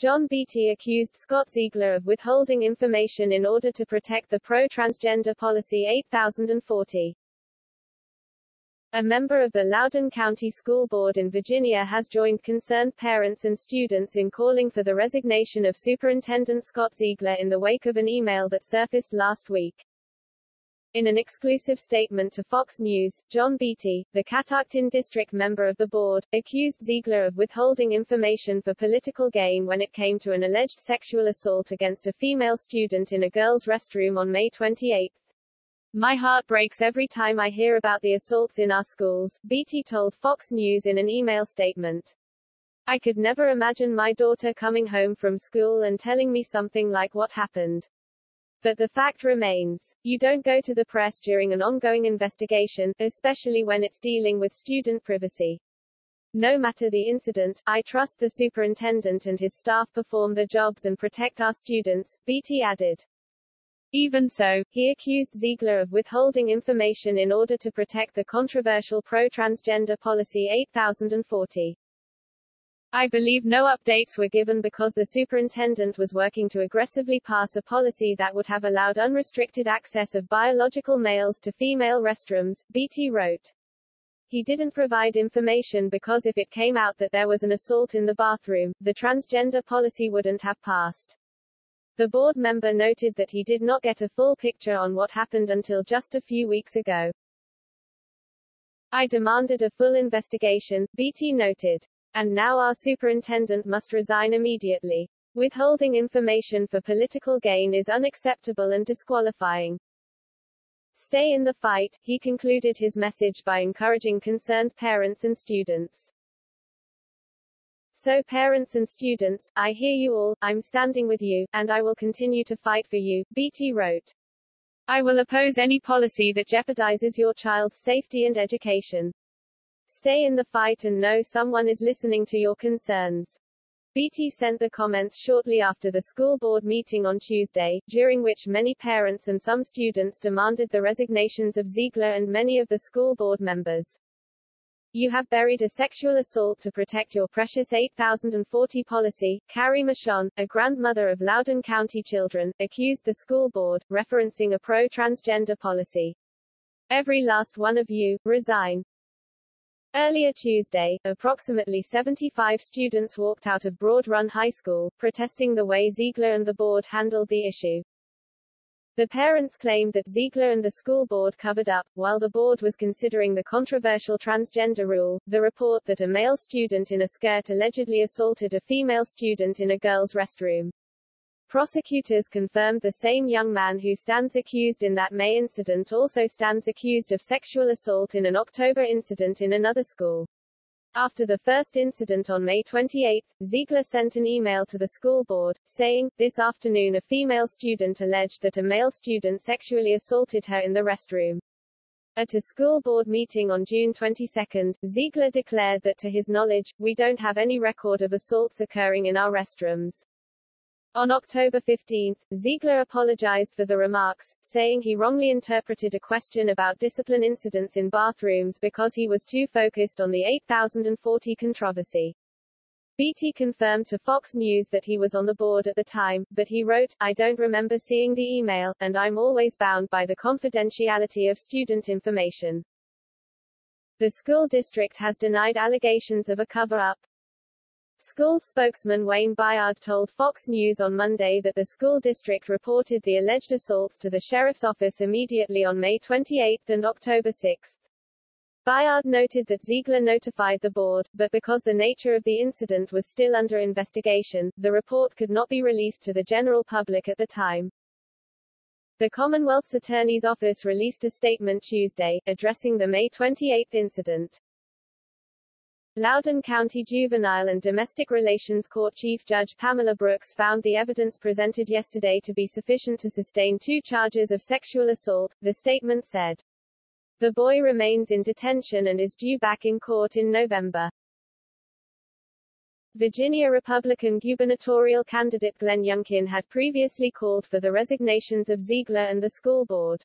John Beatty accused Scott Ziegler of withholding information in order to protect the pro-transgender policy 8040. A member of the Loudoun County School Board in Virginia has joined concerned parents and students in calling for the resignation of Superintendent Scott Ziegler in the wake of an email that surfaced last week. In an exclusive statement to Fox News, John Beatty, the Catoctin District member of the board, accused Ziegler of withholding information for political gain when it came to an alleged sexual assault against a female student in a girls' restroom on May 28. "My heart breaks every time I hear about the assaults in our schools," Beatty told Fox News in an email statement. "I could never imagine my daughter coming home from school and telling me something like what happened. But the fact remains. You don't go to the press during an ongoing investigation, especially when it's dealing with student privacy. No matter the incident, I trust the superintendent and his staff perform their jobs and protect our students," Beatty added. Even so, he accused Ziegler of withholding information in order to protect the controversial pro-transgender policy 8040. "I believe no updates were given because the superintendent was working to aggressively pass a policy that would have allowed unrestricted access of biological males to female restrooms," Beatty wrote. "He didn't provide information because if it came out that there was an assault in the bathroom, the transgender policy wouldn't have passed." The board member noted that he did not get a full picture on what happened until just a few weeks ago. "I demanded a full investigation," Beatty noted. "And now our superintendent must resign immediately. Withholding information for political gain is unacceptable and disqualifying. Stay in the fight," he concluded his message by encouraging concerned parents and students. "So parents and students, I hear you all, I'm standing with you, and I will continue to fight for you," Beatty wrote. "I will oppose any policy that jeopardizes your child's safety and education. Stay in the fight and know someone is listening to your concerns." Beatty sent the comments shortly after the school board meeting on Tuesday, during which many parents and some students demanded the resignations of Ziegler and many of the school board members. "You have buried a sexual assault to protect your precious 8040 policy," Carrie Michon, a grandmother of Loudoun County children, accused the school board, referencing a pro-transgender policy. "Every last one of you, resign." Earlier Tuesday, approximately 75 students walked out of Broad Run High School, protesting the way Ziegler and the board handled the issue. The parents claimed that Ziegler and the school board covered up, while the board was considering the controversial transgender rule. The report that a male student in a skirt allegedly assaulted a female student in a girls' restroom. Prosecutors confirmed the same young man who stands accused in that May incident also stands accused of sexual assault in an October incident in another school. After the first incident on May 28, Ziegler sent an email to the school board, saying, "This afternoon a female student alleged that a male student sexually assaulted her in the restroom." At a school board meeting on June 22, Ziegler declared that to his knowledge, "We don't have any record of assaults occurring in our restrooms." On October 15, Ziegler apologized for the remarks, saying he wrongly interpreted a question about discipline incidents in bathrooms because he was too focused on the 8040 controversy. Beatty confirmed to Fox News that he was on the board at the time, but he wrote, "I don't remember seeing the email, and I'm always bound by the confidentiality of student information." The school district has denied allegations of a cover-up. School spokesman Wayne Byard told Fox News on Monday that the school district reported the alleged assaults to the sheriff's office immediately on May 28 and October 6. Byard noted that Ziegler notified the board, but because the nature of the incident was still under investigation, the report could not be released to the general public at the time. The Commonwealth's Attorney's Office released a statement Tuesday, addressing the May 28 incident. Loudoun County Juvenile and Domestic Relations Court Chief Judge Pamela Brooks found the evidence presented yesterday to be sufficient to sustain 2 charges of sexual assault, the statement said. The boy remains in detention and is due back in court in November. Virginia Republican gubernatorial candidate Glenn Youngkin had previously called for the resignations of Ziegler and the school board.